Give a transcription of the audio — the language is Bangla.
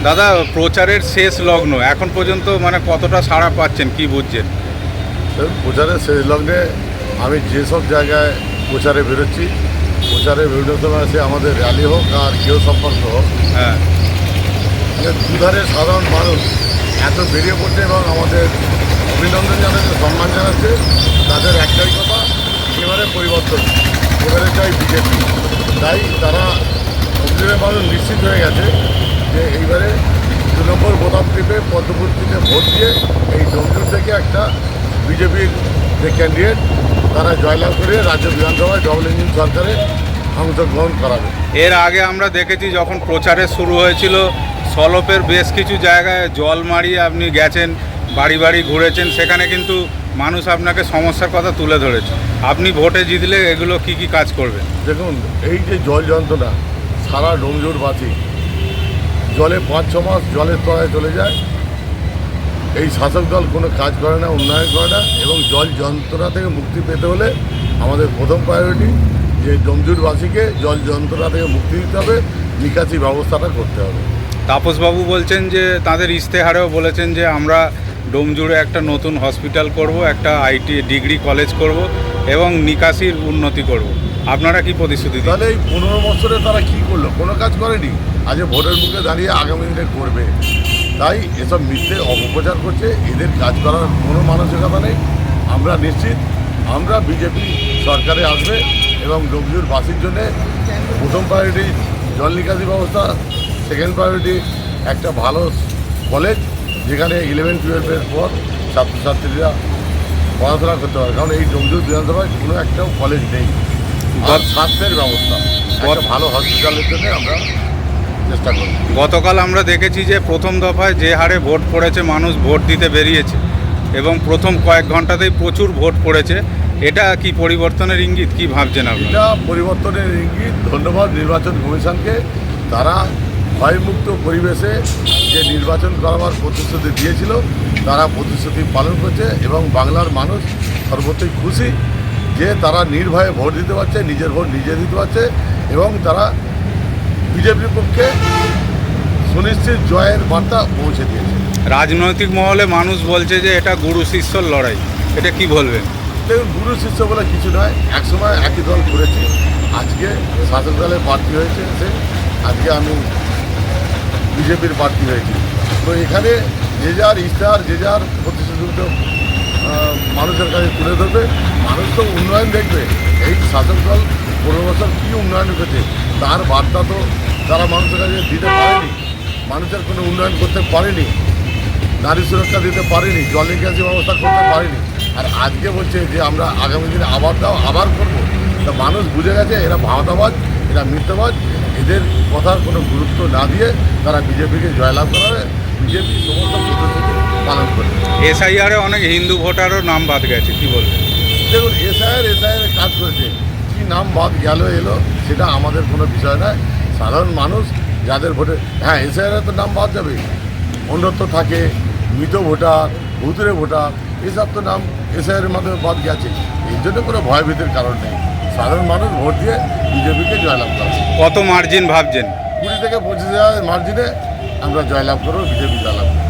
দাদা, প্রচারের শেষ লগ্ন, এখন পর্যন্ত মানে কতটা সাড়া পাচ্ছেন, কি বুঝছেন? প্রচারের শেষ লগ্নে আমি যেসব জায়গায় প্রচারে বেরোচ্ছি, প্রচারে বেরোনোর সময় সে আমাদের র্যালি হোক আর কেউ সম্পর্ক হোক, হ্যাঁ, দুধারে সাধারণ মানুষ এত বেরিয়ে পড়ছে এবং আমাদের অভিনন্দন জানাচ্ছে, সম্মান জানাচ্ছে। তাদের একটাই কথা, এবারে পরিবর্তন, এবারে চাই বিজেপি। তাই তারা অভিযোগের মানুষ নিশ্চিত হয়ে গেছে যে এইবারে 2 নম্বর বোতাম টিপে পদ্মপূর্তিতে ভোট দিয়ে এই ডোমজুর থেকে একটা বিজেপির যে ক্যান্ডিডেট তারা জয়লাভ করে রাজ্য বিধানসভায় ডবল ইঞ্জিন সরকারে অংশগ্রহণ করাবে। এর আগে আমরা দেখেছি যখন প্রচারে শুরু হয়েছিল, সলপের বেশ কিছু জায়গায় জল মারিয়ে আপনি গেছেন, বাড়ি বাড়ি ঘুরেছেন, সেখানে কিন্তু মানুষ আপনাকে সমস্যার কথা তুলে ধরেছে। আপনি ভোটে জিতলে এগুলো কি কি কাজ করবেন? দেখুন, এই যে জল যন্ত্রণা, সারা ডোমজুরবাসী জলে 5-6 মাস জলের তলায় চলে যায়। এই শাসক দল কোনো কাজ করে না, উন্নয়ন করে না, এবং জল যন্ত্রণা থেকে মুক্তি পেতে হলে আমাদের প্রথম প্রায়োরিটি যে ডোমজুরবাসীকে জল যন্ত্রণা থেকে মুক্তি দিতে হবে, নিকাশি ব্যবস্থাটা করতে হবে। তাপসবাবু বলছেন যে তাদের ইশতেহারেও বলেছেন যে আমরা ডোমজুড়ে একটা নতুন হসপিটাল করব, একটা আইটি ডিগ্রি কলেজ করব এবং নিকাশির উন্নতি করব। আপনারা কি প্রতিশ্রুতি দিন? তাহলে এই 15 বছরে তারা কি করলো? কোনো কাজ করেনি। আজ ভোটের মুখে দাঁড়িয়ে আগামী দিনে করবে, তাই এসব মিথ্যে অপপ্রচার করছে। এদের কাজ করার কোনো মানসিকতা নেই। আমরা নিশ্চিত আমরা বিজেপি সরকারে আসবে এবং ডোমজুরবাসীর জন্য প্রথম প্রায়োরিটি জল নিকাশি ব্যবস্থা, সেকেন্ড প্রায়োরিটি একটা ভালো কলেজ যেখানে 11-12-এর পর ছাত্রছাত্রীরা পড়াশোনা করতে পারে, কারণ এই ডোমজুর বিধানসভায় কোনো একটাও কলেজ নেই। আর স্বাস্থ্যের ব্যবস্থা, একটা ভালো হসপিটালের জন্য আমরা চেষ্টা করি। গতকাল আমরা দেখেছি যে প্রথম দফায় যে হারে ভোট পড়েছে, মানুষ ভোট দিতে বেরিয়েছে এবং প্রথম কয়েক ঘন্টাতেই প্রচুর ভোট পড়েছে। এটা কি পরিবর্তনের ইঙ্গিত, কি ভাবছেন আপনি? এটা পরিবর্তনের ইঙ্গিত। ধন্যবাদ নির্বাচন কমিশনকে। তারা ভয়মুক্ত পরিবেশে যে নির্বাচন করাবার প্রতিশ্রুতি দিয়েছিল, তারা প্রতিশ্রুতি পালন করছে এবং বাংলার মানুষ সর্বত্রই খুশি যে তারা নির্ভয়ে ভোট দিতে পারছে, নিজের ভোট নিজে দিতে পারছে এবং তারা বিজেপির পক্ষে সুনিশ্চিত জয়ের বার্তা পৌঁছে দিয়েছে। রাজনৈতিক মহলে মানুষ বলছে যে এটা গুরু শিষ্যর লড়াই, এটা কি বলবেন? দেখুন, গুরু শিষ্য বলে কিছু নয়। একসময় একই দল করেছি, আজকে শাসক দলের প্রার্থী হয়েছে সে, আজকে আমি বিজেপির প্রার্থী হয়েছি। তো এখানে যে যার ইশতেহার, যে যার প্রতিশ্রুতি মানুষের কাছে তুলে ধরবে। মানুষ তো উন্নয়ন দেখবে। এই শাসক দল 15 বছর কী উন্নয়ন করেছে তার বার্তা তো তারা মানুষের কাছে দিতে পারেনি। মানুষের কোনো উন্নয়ন করতে পারেনি, নারী সুরক্ষা দিতে পারেনি, জল নিকাশি ব্যবস্থা করতে পারেনি। আর আজকে বলছে যে আমরা আগামী দিনে আবার দাও, আবার করবো। তা মানুষ বুঝে গেছে এরা ভাওতাবাজ, এরা মিথ্যাবাজ। এদের কথার কোনো গুরুত্ব না দিয়ে তারা বিজেপিকে জয়লাভ করাবে। বিজেপি সমস্ত প্রতিশ্রুতি পালন করবে। এসআইআরে অনেক হিন্দু ভোটারও নাম বাদ গেছে, কি বলবেন? দেখুন, এসআইআর কাজ করেছে, কী নাম বাদ গেল এলো সেটা আমাদের কোনো বিষয় নয়। সাধারণ মানুষ যাদের ভোটে, হ্যাঁ এসআইআর তো নাম বাদ যাবে, অন্যত্র থাকে, মৃত ভোটার, ভুতুরে ভোটার, এসব তো নাম এসআইআরের মাধ্যমে বাদ গেছে। এই জন্য কোনো ভয়ভীতির কারণ নেই। সাধারণ মানুষ ভোট দিয়ে বিজেপিকে জয়লাভ করবে। কত মার্জিন ভাবছেন? 20 থেকে 25 হাজার মার্জিনে আমরা জয়লাভ করবো, বিজেপি জয়লাভ করবো।